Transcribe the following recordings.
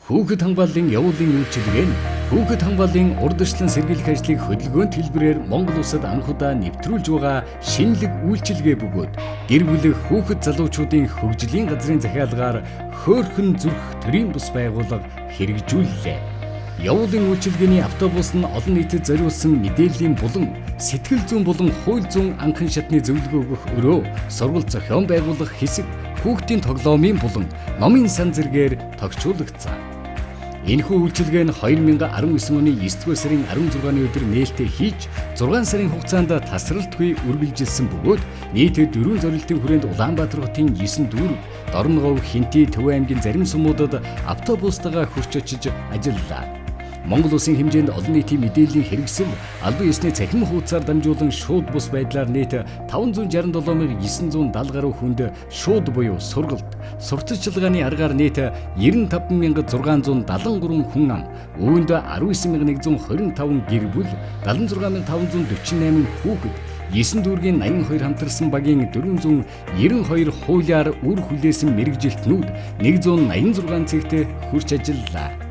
Хүүхэд хамгааллын явуулын үйлчилгээ нь хүүхэд хамгааллын урдчлан сэргийлэх ажлыг хөдөлгөөнт хэлбэрээр Монгол улсад анхудаа нэвтрүүлж байгаа шинэлэг үйлчилгээ бөгөөд гэр бүлэх хүүхэд залуучуудын хөгжлийн газрын захиалгаар хөөрхөн зүрх төрийн бус байгууллага хэрэгжүүллээ. Явуулын үйлчилгээний автобус нь олон нийтэд зориулсан мэдээллийн булан, сэтгэл зүйн болон хууль зүйн анхан шатны зөвлөгөө өгөх өрөө, сургалт зохион байгуулах хэсэг, хүүхдийн тоглоомын булан, номын сан зэргээр тогтчуулагдсан. Энэхүү үйлчилгээ нь 2019 оны 9-р сарын 16-ны өдөр нээлттэй хийж 6 сарын хугацаанд тасралтгүй үргэлжилсэн бөгөөд нийтдээ 4 зорилтын хүрээнд Улаанбаатар хотын 9 дүүрэг, Дорногов, Хинти, Төв аймгийн зарим сумуудад автобустайгаа хурч очиж ажиллалаа. Монгол улсын хэмжээнд олон нийтийн мэдээллийн хэрэгсэл албан ёсны цахим хуудасаар дамжуулан шууд бус байдлаар нийт 567,970 гаруй хүнд шууд буюу сургалт, сурталчилгааны аргаар нийт 95,673 хүн ам, үүнд 19,125 гэр бүл, 76,548 хүүхэд, 9 дүүргийн 82 хамтарсан багийн 492 хуулиар үр хүлээсэн мэргэжилтнүүд 186 цэгт хурч ажиллалаа.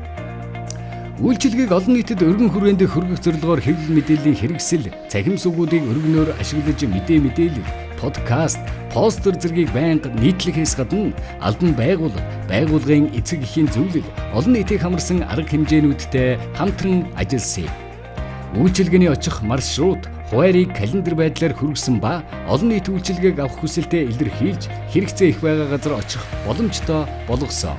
Үйлчилгээг олон нийтэд өргөн хүрээнд хүргэх зорилгоор хэвлэл мэдээллийн хэрэгсэл, цахим сүгүүдийг өргөнөөр ашиглаж мэдээлэл, подкаст, постэр зэргийг байнга нийтлэхээс гадна албан байгууллагын эцэг эхийн зөвлөл, олон нийтийг хамарсан арга хэмжээнүүдтэй хамтран ажилласан. Үйлчилгээний очих маршрут, хуваарийг календар байдлаар хүргэсэн ба олон нийт үйлчилгээг авах хүсэлтэд илэрхийлж хэрэгцээ их байгаа газар очих боломжтой болгосон.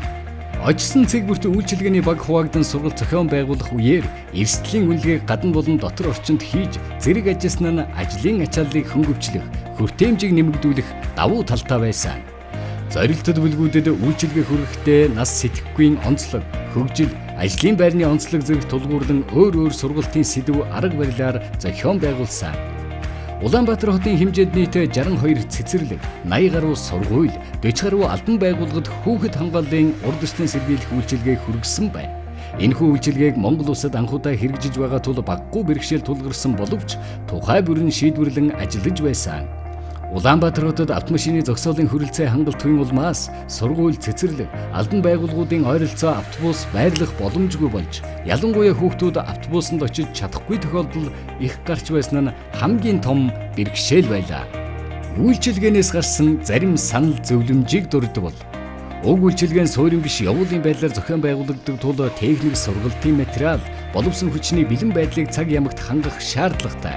Очсон цэг бүртэн үйлчилгээний баг хуваагдан сургалт зохион байгуулах үеэр эрсдлийн үнэлгээг гадна болон дотор орчинд хийж зэрэг ажилласан нь ажлын ачааллыг хөнгөвчлөх, хүртээмжийг нэмэгдүүлэх давуу талтай байсан. Зорилттой бүлгүүдэд үйлчилгээ хүргэхдээ нас сэтгэхүйн онцлог, хөгжил, ажлын байрны онцлог зэрэг тулгуурлан өөр сургалтын сэдв арга барилаар зохион байгуулсан. Улаанбаатар хотын хэмжээнд нийт 62 цэцэрлэг, 80 гаруй сургууль, 40 гаруй албан байгууллагад хүүхэд хамгааллын урдчлан сэргийлэх үйлчилгээг хүргэсэн байна. Энэхүү үйлчилгээг Монгол улсад анхудаа хэрэгжиж байгаа тул багагүй бэрхшээл тулгарсан боловч тухай бүрэн шийдвэрлэн ажиллаж байсан. Улаанбаатар хотод автомашины зогсоолын хүрэлцээ хангалтгүй улмаас сургууль, цэцэрлэг, албан байгууллагуудын ойролцоо автобус байрлах боломжгүй болж, ялангуяа хүүхдүүд автобусанд очиж чадахгүй тохиолдол их гарч байсан нь хамгийн том бэрхшээл байлаа. Үйлчилгээнээс гарсан зарим санал зөвлөмжийг дурдвал уг үйлчилгээ нь суурин биш явуулын байдлаар зохион байгуулагддаг тул техник сургалтын материал, боловсон хүчний бэлэн байдлыг цаг ямагт хангах шаардлагатай.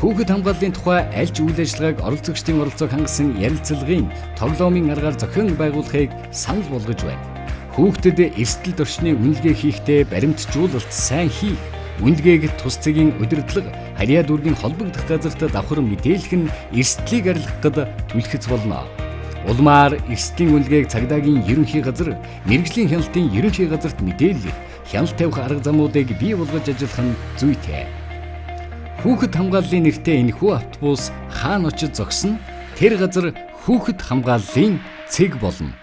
Хүүхэд хамгааллын тухай аль ч үйл ажиллагааг оролцогчдын оролцоог хангасан ярилцлагын, тоглоомын аргаар зохион байгуулахыг санал болгож байна. Хүүхдэд эрсдэл орчны үнэлгээ хийхдээ баримтжуулалт сайн хийх, үнэлгээг тус цэгийн удирдлага, харьяа дүүргийн холбогдох газарт давхар мэдээлэх нь эрсдлийг арилгахад түлхэц болно. Улмаар эрсдлийн үнэлгээг цагдаагийн ерөнхий газар, мэргэжлийн хяналтын ерөнхий газарт мэдээлэх, хяналт тавих арга замуудыг бий болгож ажиллах нь зүйтэй. Хүүхэд хамгааллын нэртэй энэхүү автобус хаана очиж зогсно? Тэр газар хүүхэд хамгааллын цэг болно.